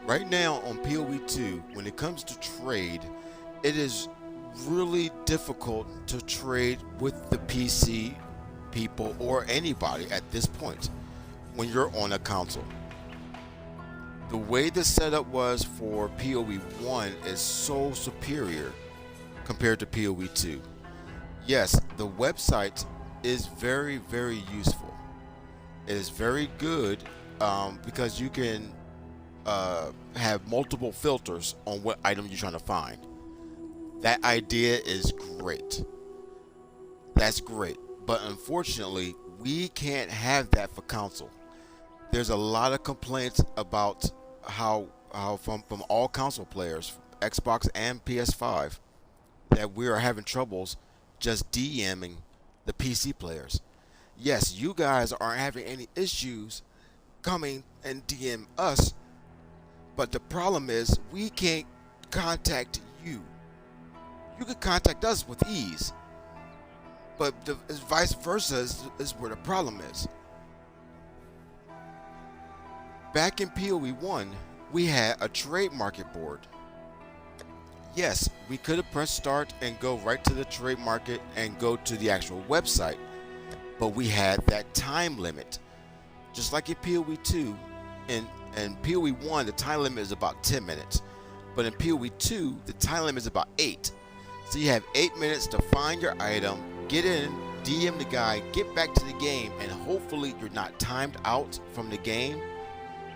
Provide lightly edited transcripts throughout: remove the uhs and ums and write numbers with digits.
Right now on PoE 2, when it comes to trade, it is really difficult to trade with the PC people or anybody at this point when you're on a console. The way the setup was for PoE 1 is so superior compared to PoE 2. Yes, the website is very, very useful. It is very good because you can have multiple filters on what item you're trying to find. That idea is great. That's great. But unfortunately, we can't have that for console. There's a lot of complaints about how from all console players, Xbox and PS5, that we are having troubles just DMing the PC players. Yes, you guys aren't having any issues coming and DM us, but the problem is we can't contact you. You can contact us with ease, but the vice versa is where the problem is. Back in PoE 1, we had a trade market board. Yes, we could have pressed start and go right to the trade market and go to the actual website, but we had that time limit. Just like in PoE 2, in PoE 1, the time limit is about 10 minutes, but in PoE 2, the time limit is about 8. So you have 8 minutes to find your item, get in, DM the guy, get back to the game, and hopefully you're not timed out from the game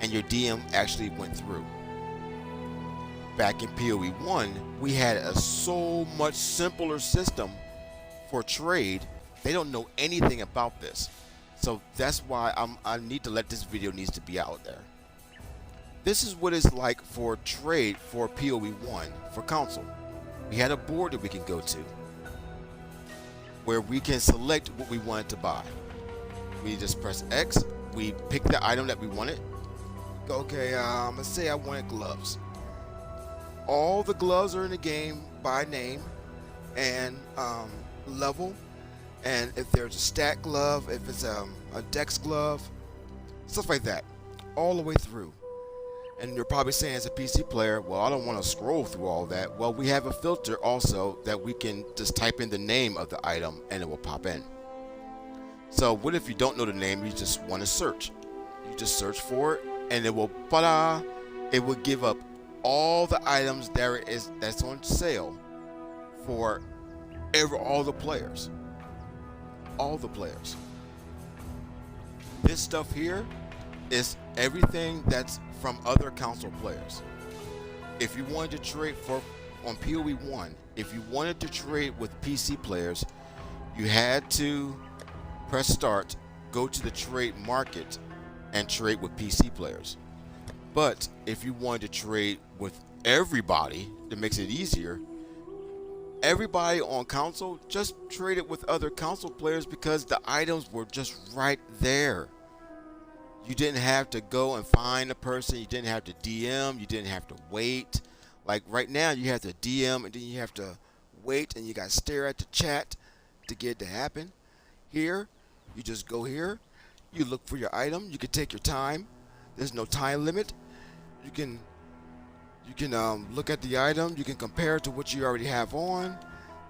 and your DM actually went through. Back in PoE 1, we had a so much simpler system for trade. They don't know anything about this. So that's why I need to let this video needs to be out there. This is what it's like for trade for PoE 1 for console. We had a board that we can go to where we can select what we wanted to buy. We just press X, we pick the item that we wanted. Okay, let's say I wanted gloves. All the gloves are in the game by name and level, and if there's a stat glove, if it's a dex glove, stuff like that, all the way through. And you're probably saying as a PC player, well, I don't want to scroll through all that. Well, we have a filter also that we can just type in the name of the item and it will pop in. So what if you don't know the name, you just want to search? You just search for it and it will, it will give up all the items that's on sale for all the players. All the players. This stuff here is everything that's from other console players. If you wanted to trade on PoE 1, if you wanted to trade with PC players, you had to press start, go to the trade market, and trade with PC players. But if you wanted to trade with everybody, that makes it easier. Everybody on console just traded with other console players because the items were just right there. You didn't have to go and find a person. You didn't have to DM. You didn't have to wait. Like right now, you have to DM and then you have to wait and you got to stare at the chat to get it to happen. Here, you just go here. You look for your item. You can take your time. There's no time limit. You can look at the item. You can compare it to what you already have on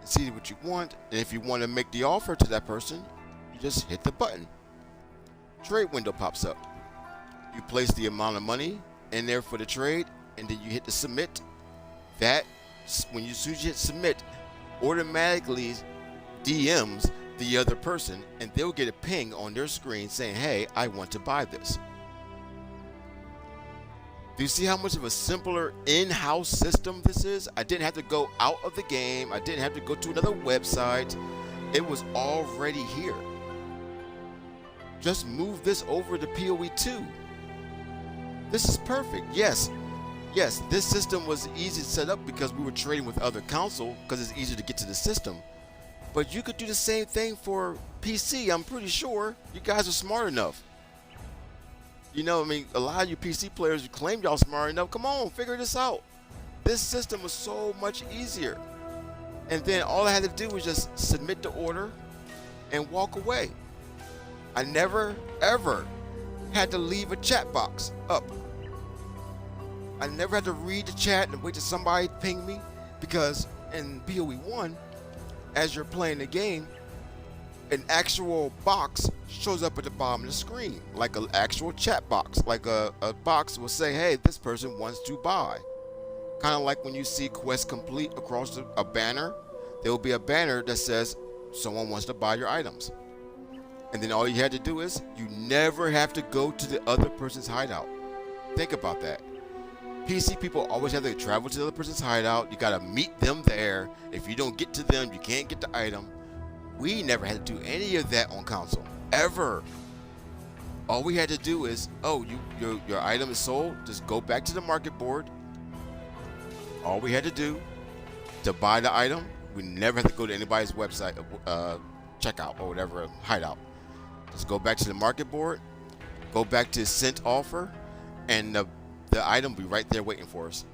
and see what you want. And if you want to make the offer to that person, you just hit the button. Trade window pops up. You place the amount of money in there for the trade, and then you hit the submit. That when you as hit submit, automatically DMs the other person, and they'll get a ping on their screen saying, "Hey, I want to buy this." Do you see how much of a simpler in-house system this is? I didn't have to go out of the game. I didn't have to go to another website. It was already here. Just move this over to PoE 2. This is perfect. Yes, this system was easy to set up because we were trading with other console because it's easier to get to the system. But you could do the same thing for PC. I'm pretty sure you guys are smart enough. You know, I mean, a lot of you PC players, you claim y'all smart enough. Come on, figure this out. This system was so much easier. And then all I had to do was just submit the order and walk away. I never, ever had to leave a chat box up. I never had to read the chat and wait till somebody ping me, because in PoE 1, as you're playing the game, an actual box shows up at the bottom of the screen, like an actual chat box, like a box will say, hey, this person wants to buy. Kind of like when you see quest complete across a banner, there will be a banner that says someone wants to buy your items. And then all you had to do is, you never have to go to the other person's hideout. Think about that. PC people always have to travel to the other person's hideout. You gotta meet them there. If you don't get to them, you can't get the item. We never had to do any of that on console, ever. All we had to do is, oh, your item is sold, just go back to the market board. All we had to do to buy the item, we never had to go to anybody's website, checkout or whatever, hideout. Just go back to the market board, go back to sent offer, and the item will be right there waiting for us.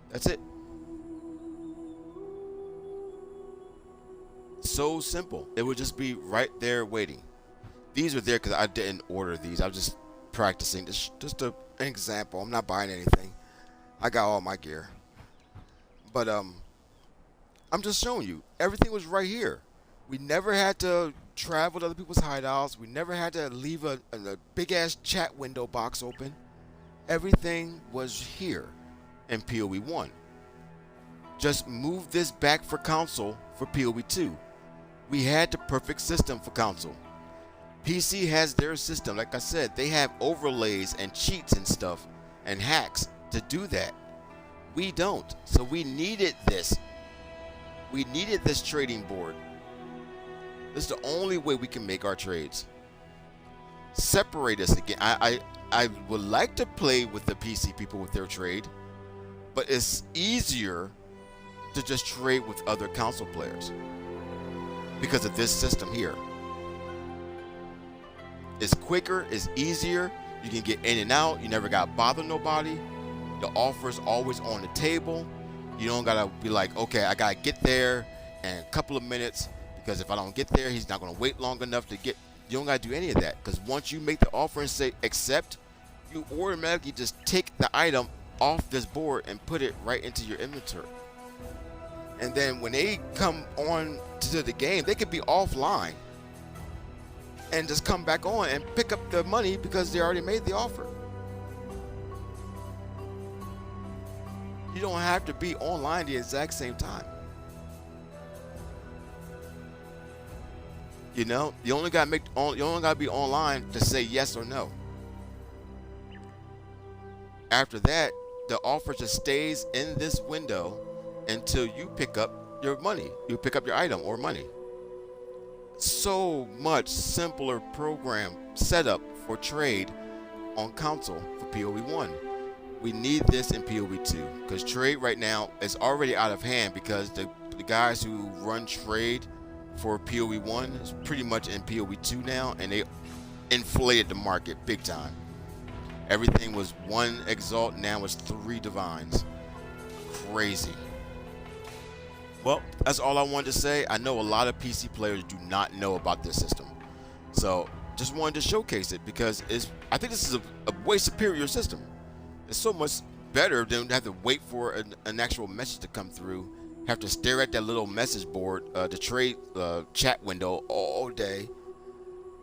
That's it. So simple. It would just be right there waiting. These were there because I didn't order these. I was just practicing. Just an example. I'm not buying anything. I got all my gear. But I'm just showing you. Everything was right here. We never had to travel to other people's hideouts. We never had to leave a big ass chat window box open. Everything was here in PoE 1. Just move this back for console for PoE 2. We had the perfect system for console. PC has their system. Like I said, they have overlays and cheats and stuff and hacks to do that. We don't. So we needed this. We needed this trading board. This is the only way we can make our trades. Separate us again. I would like to play with the PC people with their trade, but it's easier to just trade with other console players because of this system here. It's quicker, it's easier, you can get in and out, you never gotta bother nobody. The offer's always on the table. You don't gotta be like, okay, I gotta get there in a couple of minutes, because if I don't get there, he's not gonna wait long enough to get. You don't gotta do any of that, because once you make the offer and say accept, you automatically just take the item off this board and put it right into your inventory. And then when they come on to the game, they could be offline and just come back on and pick up the money because they already made the offer. You don't have to be online the exact same time. You know, you only gotta be online to say yes or no. After that, the offer just stays in this window until you pick up your money. You pick up your item or money. So much simpler program setup for trade on console for PoE 1. We need this in PoE 2 because trade right now is already out of hand, because the guys who run trade for PoE 1 is pretty much in PoE 2 now, and they inflated the market big time. Everything was 1 Exalt, now it's 3 Divines. Crazy. Well, that's all I wanted to say. I know a lot of PC players do not know about this system, so just wanted to showcase it because I think this is a way superior system. It's so much better than have to wait for an actual message to come through, have to stare at that little message board, the trade chat window all day,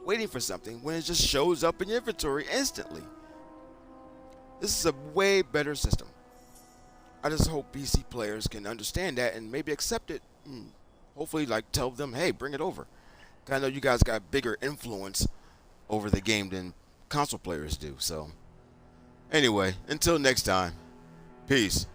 waiting for something when it just shows up in your inventory instantly. This is a way better system. I just hope PC players can understand that and maybe accept it. Hopefully, like, tell them, hey, bring it over. I know you guys got bigger influence over the game than console players do. So, anyway, until next time, peace.